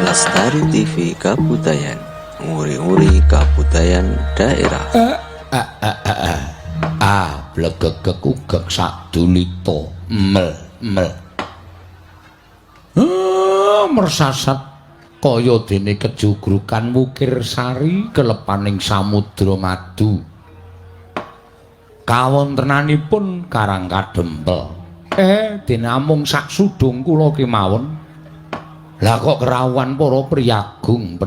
Lestari TV Kabutayan, nguri-nguri kabudayan daerah. Blegegek ugek sadulita mel. Mersasat kaya dene kejugrukan wukir sari kelepaning samudra madu. Kawontenanipun Karang Kadempel. Dinamung sak sudung kula kemawon. Lah kok kerawuhan para priyagung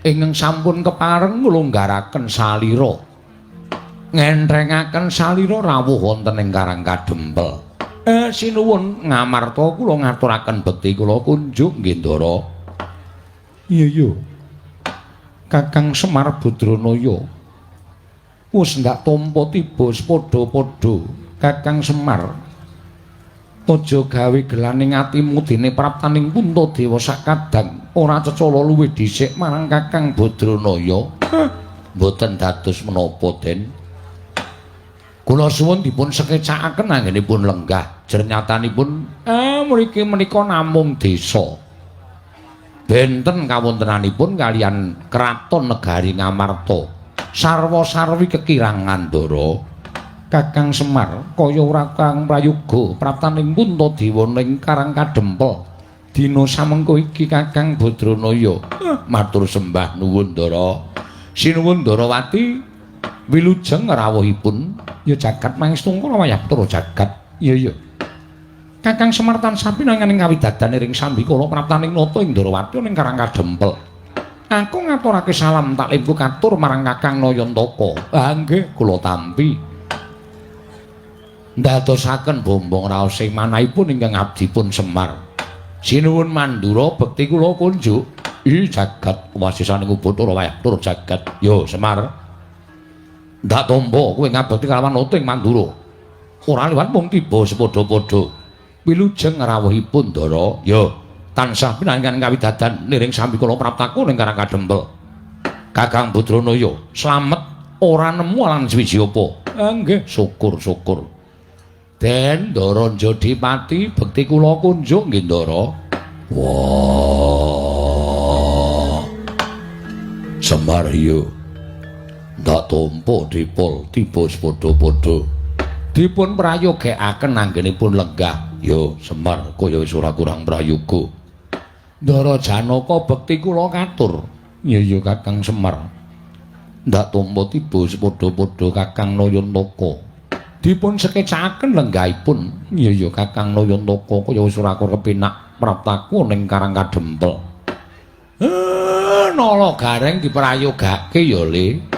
ingkang sampun kepareng nglonggaraken salira. Ngentrengaken salira rawuh wonten ing Karang Kadempel. Sinuwun ngamarta kula ngaturaken bekti kula kunjuk nggih Ndara. Iya. Kakang Semar Badranaya. Wis ndak tampa tiba padha-padha Kakang Semar. Aja gawe gelaning atimu dene praptaning Puntadewa sakadang ora cecala luwih dhisik marang Kakang Badranaya. Mboten dados menapa Den. Kula suwun dipun sekecakaken anggenipun lenggah. Jernyatanipun mriki menika namung desa. Benten kawontenanipun kalian kraton negari Ngamarta. Sarwa-sarwi kekirangan Ndara. Kakang Semar kaya ora kang prayoga praptaning Puntadewa ning Karang Kadempel. Dina samengko iki Kakang Badranaya. Matur sembah nuwun Ndara. Sinuwun Ndarawati. Wilujeng rawuhipun ya jagat mangestungkala wayah turu jagat. Iya. Kakang Semar tansah pinanganing kawidadane ring sambikala praptaning nata ing Ndarawati ning Karang Kadempel. Aku ngaturake salam taklimku katur marang Kakang Nayantaka. Nggih, kula tampi. Ndadosaken bombong raos sing manahipun ingkang abdipun Semar. Sinuwun mandura bekti kula kunjuk. Jagat wasisaning ubara wayah tur jagat. Yo Semar. Ndak tampa kowe ngabekti kalawan nata ing Mandura. Ora liwat mung tiba sepadha-padha. Wilujeng rawuhipun Ndara. Yo tansah pinangangan kawidadan niring sambikala praptaku ning Karang Kadempel. Kakang Badranaya slamet ora nemu alan swiji apa. Nggih, syukur. Den Ndara Jodipati bekti kula kunjuk nggih Ndara. Wah. Semar yo. Ndak tampa dipol tiba padha-padha. Dipun prayogekaken anggenipun lenggah. Yo Semar kaya wis ora kurang prayoga. Ndara Janaka bekti kula katur. Iya Kakang Semar. Ndak tampa tiba padha-padha Kakang Nayantaka. Dipun sekecakaken lenggahipun. Iya Kakang Nayantaka kaya wis ora kepenak praptaku ning Karang Kadempel. Nala Gareng diprayogake ya Le.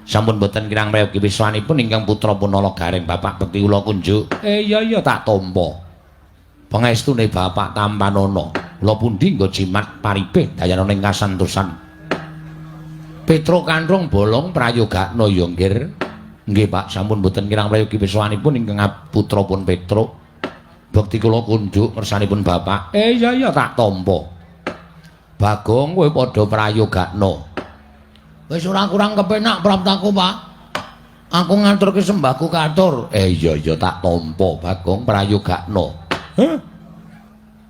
Sampun boten kirang prayogi wiswanipun ingkang putra pun Nala Gareng Bapak bekti kula kunjuk. Iya tak tampa. Pangestune Bapak Tampanana. Kula pundi nggo jimat paribeh dayana ning kasantosan. Petro Kandrong bolong prayogakna ya nggih Pak, sampun boten kirang prayogi wiswanipun ingkang putra pun Petro. Bekti kula kunjuk ngersanipun Bapak. Iya tak tampa. Bagong kowe padha prayogakna. Wis ora kurang kepenak praptaku, Pak. Aku ngaturke sembahku katur. Iya tak tampa, Bagong prayogakna.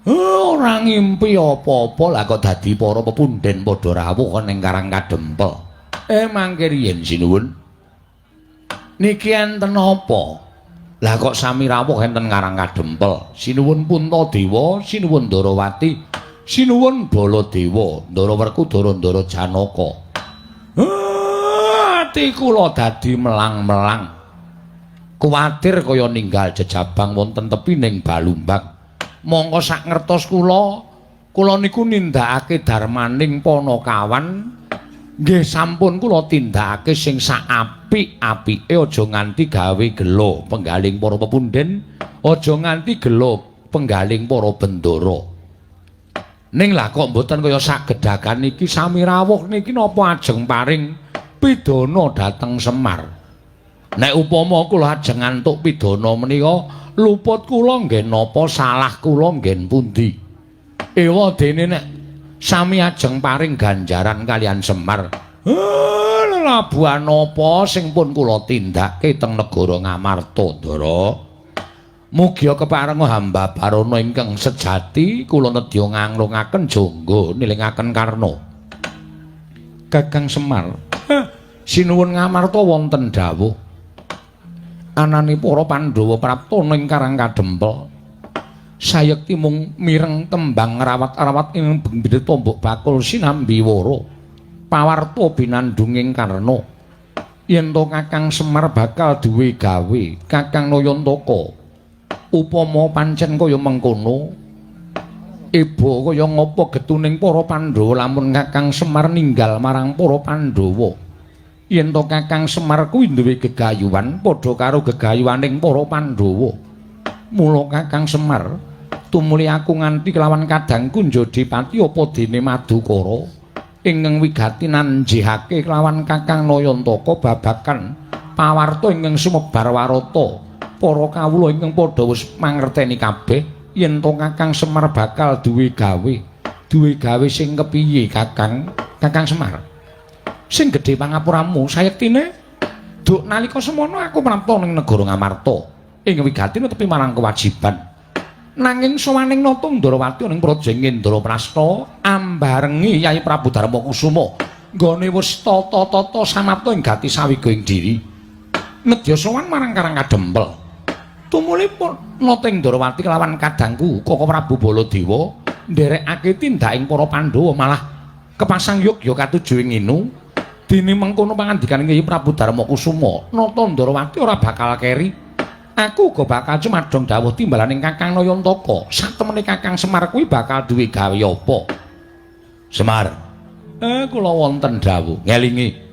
Ora ngimpi apa-apa lah kok dadi para pepunden padha rawuh ning Karang Kadempel. Mangke riyen sinuwun. Niki enten apa? Lah kok sami rawuh enten Karang Kadempel. Sinuwun Puntadewa, sinuwun Ndarawati, sinuwun Baladewa, Ndara Werkudara, Ndara Janaka. Ati kula dadi melang-melang. Kuwatir kaya ninggal jejabang wonten tepining Balumbang. Mongko sak ngertos kula niku nindakake darmaning Panakawan. Nggih sampun kula tindakake sing sak apik-apike aja nganti gawe gelo penggaling para pepunden, aja nganti gelo penggaling para bendara. Ning lah kok mboten kaya sagedhakan niki sami rawuh niki napa ajeng paring pidana dhateng Semar. Nek upama kula ajeng antuk pidana menika luput kula nggih napa salah kula nggih pundi. Ewa dene nek sami ajeng paring ganjaran kalian Semar. Labuhan apa sing pun kula tindake teng negara Ngamarta, Ndara? Mugi kepareng hamba Barono ingkang sejati kula nedya nganglungaken jangga nilingaken karna. Kakang Semar, sinuwun ngamarta wonten dawuh. Anane para Pandhawa prapta ing Karang Kadempel. Sayekti mung mireng tembang rawat-rawat ing bendhet tombok bakul sinambi wara. Pawarta binandunging karna. Yen to Kakang Semar bakal duwe gawe, Kakang Nayantaka upama pancen kaya mengkono, ibu kaya ngapa getuning para Pandhawa lamun Kakang Semar ninggal marang para Pandhawa. Yen to Kakang Semar kuwi duwe gegayuhan padha karo gegayuhaning para Pandhawa. Mula Kakang Semar tumuli aku nganti kelawan kadangku Njodipati apa dene Madukara ingkang wigati nanjihake kelawan Kakang Nayantaka babagan pawarta ingkang sumebar warata. Para kawula ingkang padha wis mangerteni kabeh yen to Kakang Semar bakal duwe gawe sing kepiye Kakang Semar. Sing gedhe pangapuramu sayektine duk nalika semono aku mrapta ning negara Ngamarta ing wigati netepi marang kewajiban. Nanging sawaning nata Ndarawati ning Praja Indraprasta ambarengi Yai Prabu Darmakusuma nggone wis tata-tata samapta ing gati sawiga ing diri. Nedya sowan marang Karang Kadempel. Tumulipun nata ing Ndarawati kelawan kadangku Kaka Prabu Baladewa nderekake tindaking para Pandhawa malah kepasang yogya katuju ing nginu. Dene mengkono pangandikaning Kyai Prabu Darmakusuma, nata Ndarawati ora bakal keri. Aku uga bakal cumadhong dawuh timbalaning Kakang Nayantaka. Satemene Kakang Semar kuwi bakal duwe gawe apa? Semar. Kula wonten dawuh. Ngelingi.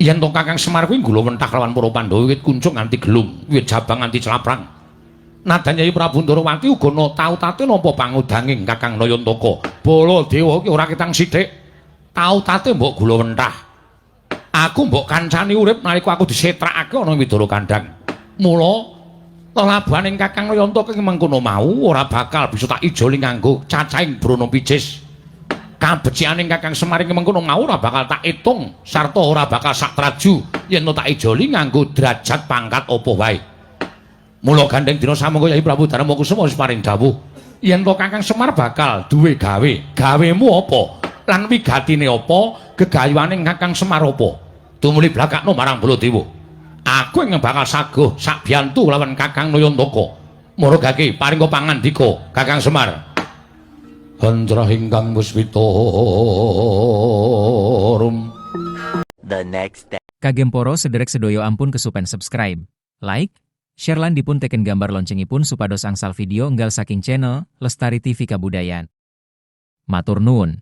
Yen to Kakang Semar kuwi nggula mentah lawan para Pandhawa wiwit kuncung nganti gelung, wiwit jabang nganti celaprang. Nadan Nyai Prabu Ndarawati uga tau-tate nampa pangudanging Kakang Nayantaka. Baladewa ki ora ketang sithik. Tau-tate mbok gula mentah. Aku mbok kancani urip nalika aku disetrakake ana Widara Kandhang. Mula lelabaning Kakang Nayantaka ing mengkono mau ora bakal bisa tak ijoli nganggo cacahing brana picis. Kabecianing Kakang Semar ing mengkono mau ora bakal tak itung sarta ora bakal sak traju yen tak ijoli nganggo derajat pangkat apa wae. Mula gandeng dina samangga Yai Prabu Darmakusuma wis paring dawuh yen to Kakang Semar bakal duwe gawe. Gawemu apa? Lan wigatine apa? Gegayuhaning Kakang Semar apa? Tumuli blakakno marang Baladewa. Aku ing bakal saguh sak biyantu lawan Kakang Nayantaka. Maragake paring pangandika Kakang Semar. Handra ingkang puspita The next day. Kagemporo sederek sedoyo ampun kesupen subscribe, like, share lan dipun teken gambar loncengipun supados angsal video enggal saking channel Lestari TV Kabudayan. Matur nuwun.